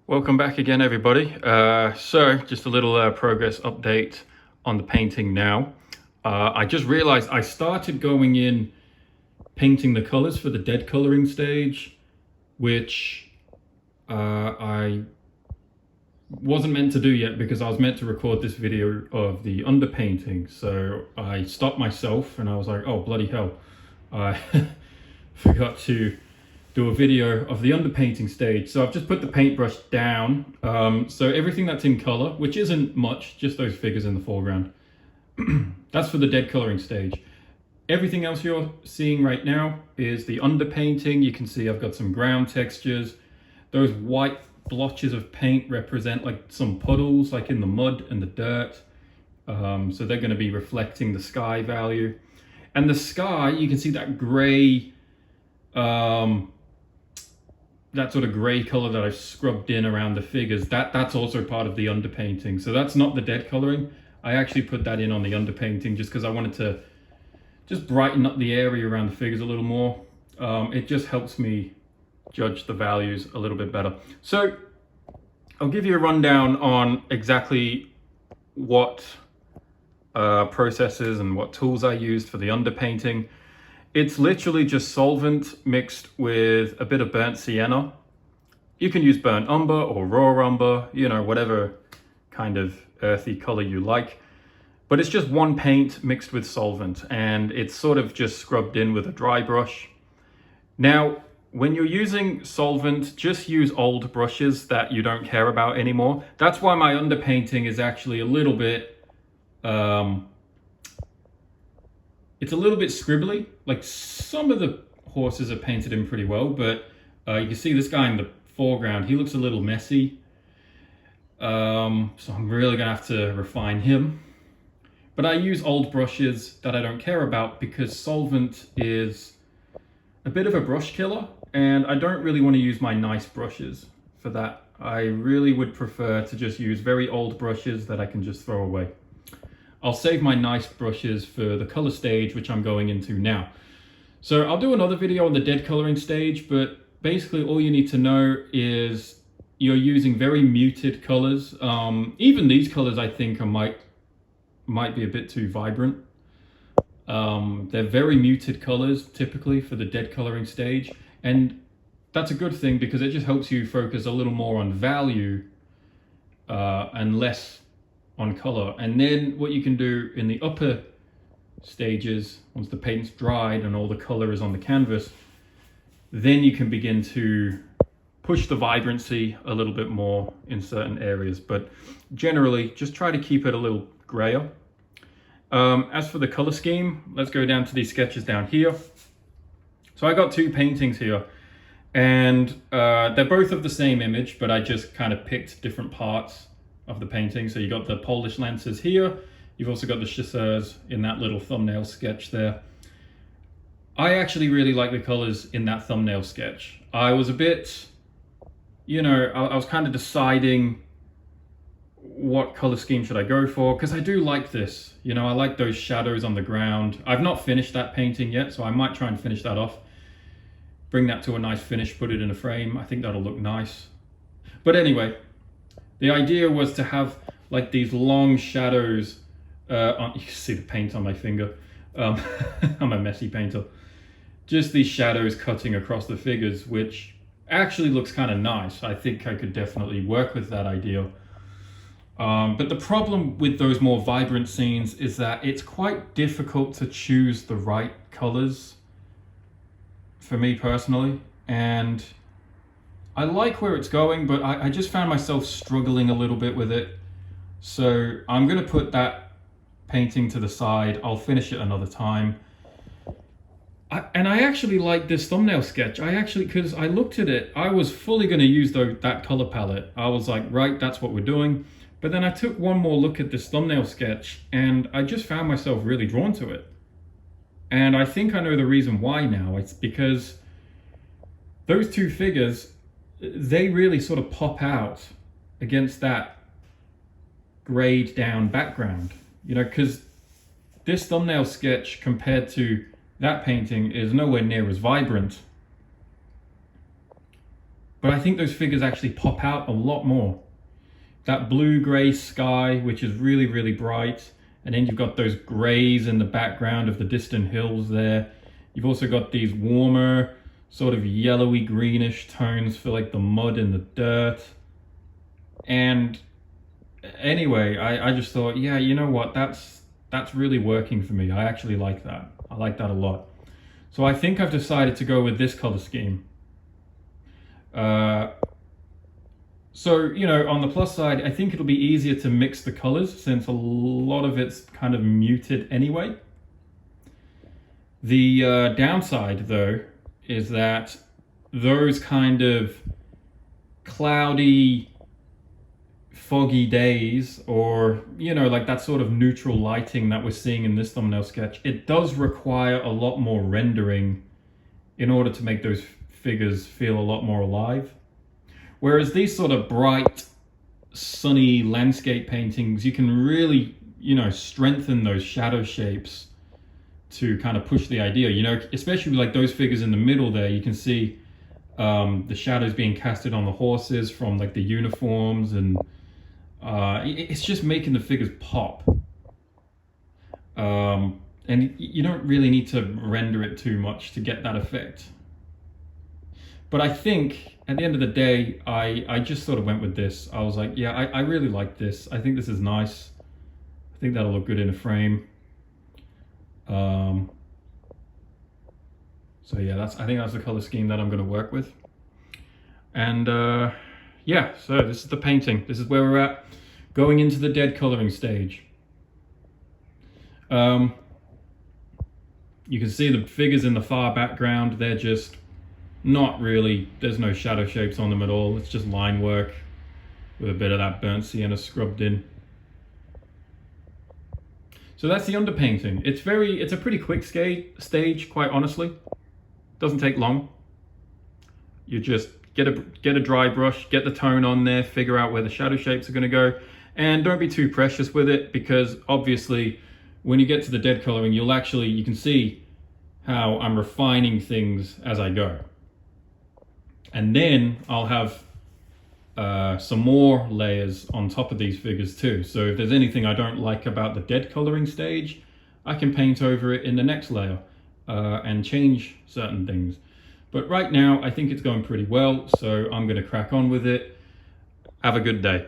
Welcome back again, everybody. So just a little progress update on the painting now. I just realized I started going in painting the colors for the dead coloring stage, which I wasn't meant to do yet because I was meant to record this video of the underpainting. So I stopped myself and I was like, oh, bloody hell. I forgot to do a video of the underpainting stage. So I've just put the paintbrush down. So everything that's in color, which isn't much, just those figures in the foreground, that's for the dead coloring stage. Everything else you're seeing right now is the underpainting. You can see I've got some ground textures. Those white blotches of paint represent like some puddles, like in the mud and the dirt. So they're going to be reflecting the sky value. And the sky, you can see that gray, that sort of gray color that I've scrubbed in around the figures, that's also part of the underpainting. So that's not the dead coloring. I actually put that in on the underpainting just because I wanted to just brighten up the area around the figures a little more. It just helps me judge the values a little bit better. So I'll give you a rundown on exactly what processes and what tools I used for the underpainting. It's literally just solvent mixed with a bit of burnt sienna. You can use burnt umber or raw umber, you know, whatever kind of earthy color you like. But it's just one paint mixed with solvent, and it's sort of just scrubbed in with a dry brush. Now, when you're using solvent, just use old brushes that you don't care about anymore. That's why my underpainting is actually a little bit it's a little bit scribbly. Like, some of the horses are painted in pretty well, but you can see this guy in the foreground, he looks a little messy. So I'm really gonna have to refine him. But I use old brushes that I don't care about because solvent is a bit of a brush killer, and I don't really want to use my nice brushes for that. I really would prefer to just use very old brushes that I can just throw away. I'll save my nice brushes for the color stage, which I'm going into now. So I'll do another video on the dead coloring stage, but basically all you need to know is you're using very muted colors. Even these colors I think might be a bit too vibrant. They're very muted colors typically for the dead coloring stage, and that's a good thing because it just helps you focus a little more on value and less on color. And then what you can do in the upper stages, once the paint's dried and all the color is on the canvas, then you can begin to push the vibrancy a little bit more in certain areas, but generally just try to keep it a little grayer. As for the color scheme, let's go down to these sketches down here. So I got two paintings here, and they're both of the same image, but I just kind of picked different parts of the painting. So you got the Polish lances here. You've also got the chasseurs in that little thumbnail sketch there. I actually really like the colors in that thumbnail sketch. I was a bit, you know, I was kind of deciding what color scheme should I go for, because I do like this. You know, I like those shadows on the ground. I've not finished that painting yet, so I might try and finish that off. Bring that to a nice finish, put it in a frame. I think that'll look nice. But anyway, the idea was to have like these long shadows you can see the paint on my finger. I'm a messy painter. Just these shadows cutting across the figures, which actually looks kind of nice. I think I could definitely work with that idea. But the problem with those more vibrant scenes is that it's quite difficult to choose the right colors for me personally. And I like where it's going, but I just found myself struggling a little bit with it. So I'm going to put that painting to the side. I'll finish it another time. And I actually like this thumbnail sketch. Because I looked at it, I was fully going to use that color palette. I was like, right, that's what we're doing. But then I took one more look at this thumbnail sketch, and I just found myself really drawn to it. And I think I know the reason why now. It's because those two figures, they really sort of pop out against that grayed down background, you know, because this thumbnail sketch compared to that painting is nowhere near as vibrant. but I think those figures actually pop out a lot more. That blue-gray sky, which is really, really bright, and then you've got those grays in the background of the distant hills there. You've also got these warmer, sort of yellowy greenish tones for like the mud and the dirt. And anyway, I just thought, yeah, you know what, that's really working for me. I actually like that. I like that a lot. So I think I've decided to go with this color scheme. So, you know, on the plus side, I think it'll be easier to mix the colors since a lot of it's kind of muted anyway. The downside, though, is that those kind of cloudy, foggy days, or, you know, like that sort of neutral lighting that we're seeing in this thumbnail sketch, it does require a lot more rendering in order to make those figures feel a lot more alive. Whereas these sort of bright, sunny landscape paintings, you can really, you know, strengthen those shadow shapes to kind of push the idea, you know, especially like those figures in the middle there. You can see the shadows being casted on the horses from like the uniforms, and it's just making the figures pop. And you don't really need to render it too much to get that effect. But I think at the end of the day, I just sort of went with this. I was like, yeah, I really like this. I think this is nice. I think that'll look good in a frame. So yeah, I think that's the color scheme that I'm going to work with. And yeah, so this is the painting. This is where we're at, going into the dead coloring stage. You can see the figures in the far background. They're just not really, there's no shadow shapes on them at all. It's just line work with a bit of that burnt sienna scrubbed in. So that's the underpainting. It's a pretty quick stage, quite honestly. Doesn't take long. You just get a dry brush, get the tone on there, figure out where the shadow shapes are going to go, and don't be too precious with it, because obviously when you get to the dead coloring, you can see how I'm refining things as I go. And then I'll have some more layers on top of these figures too. So if there's anything I don't like about the dead coloring stage, I can paint over it in the next layer and change certain things. But right now, I think it's going pretty well, so I'm going to crack on with it. Have a good day.